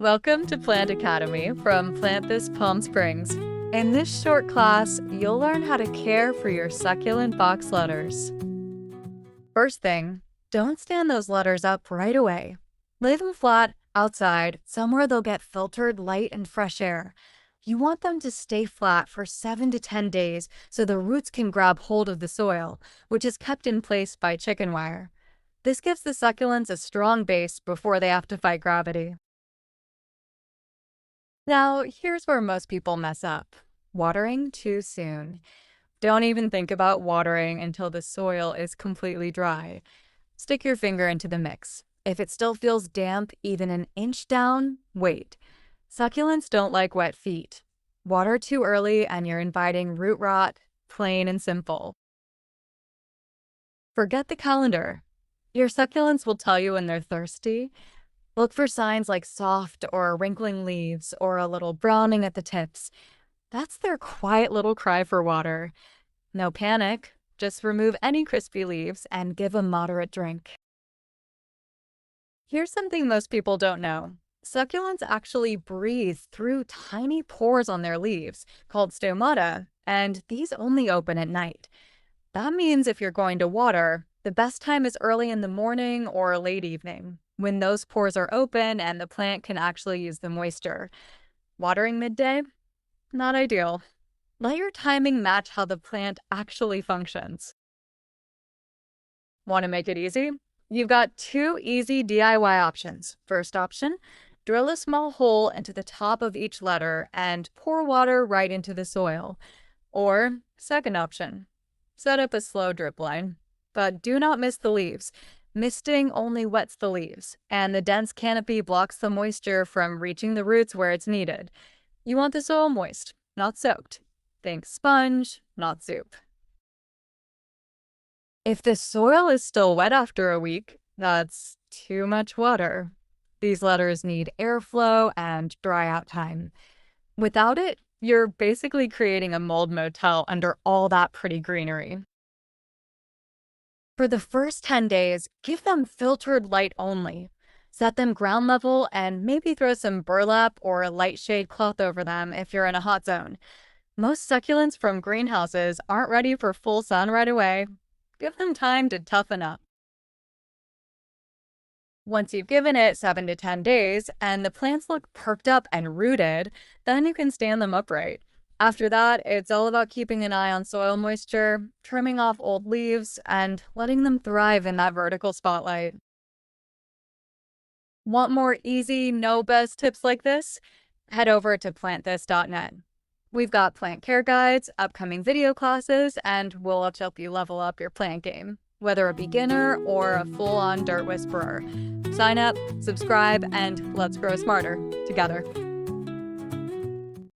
Welcome to Plant Academy from Plant This Palm Springs. In this short class, you'll learn how to care for your succulent box letters. First thing, don't stand those letters up right away. Lay them flat outside, somewhere they'll get filtered light and fresh air. You want them to stay flat for 7 to 10 days so the roots can grab hold of the soil, which is kept in place by chicken wire. This gives the succulents a strong base before they have to fight gravity. Now, here's where most people mess up. Watering too soon. Don't even think about watering until the soil is completely dry. Stick your finger into the mix. If it still feels damp, even an inch down, wait. Succulents don't like wet feet. Water too early and you're inviting root rot, plain and simple. Forget the calendar. Your succulents will tell you when they're thirsty. Look for signs like soft or wrinkling leaves or a little browning at the tips. That's their quiet little cry for water. No panic, just remove any crispy leaves and give a moderate drink. Here's something most people don't know. Succulents actually breathe through tiny pores on their leaves, called stomata, and these only open at night. That means if you're going to water, the best time is early in the morning or late evening, when those pores are open and the plant can actually use the moisture. Watering midday? Not ideal. Let your timing match how the plant actually functions. Want to make it easy? You've got 2 easy DIY options. First option, drill a small hole into the top of each letter and pour water right into the soil. Or, second option, set up a slow drip line. But do not miss the leaves. Misting only wets the leaves, and the dense canopy blocks the moisture from reaching the roots where it's needed. You want the soil moist, not soaked. Think sponge, not soup. If the soil is still wet after a week, that's too much water. These letters need airflow and dry out time. Without it, you're basically creating a mold motel under all that pretty greenery. For the first 10 days, give them filtered light only. Set them ground level and maybe throw some burlap or a light shade cloth over them if you're in a hot zone. Most succulents from greenhouses aren't ready for full sun right away. Give them time to toughen up. Once you've given it 7 to 10 days and the plants look perked up and rooted, then you can stand them upright. After that, it's all about keeping an eye on soil moisture, trimming off old leaves, and letting them thrive in that vertical spotlight. Want more easy, no-buzz tips like this? Head over to plantthis.net. We've got plant care guides, upcoming video classes, and we'll help you level up your plant game, whether a beginner or a full-on dirt whisperer. Sign up, subscribe, and let's grow smarter together.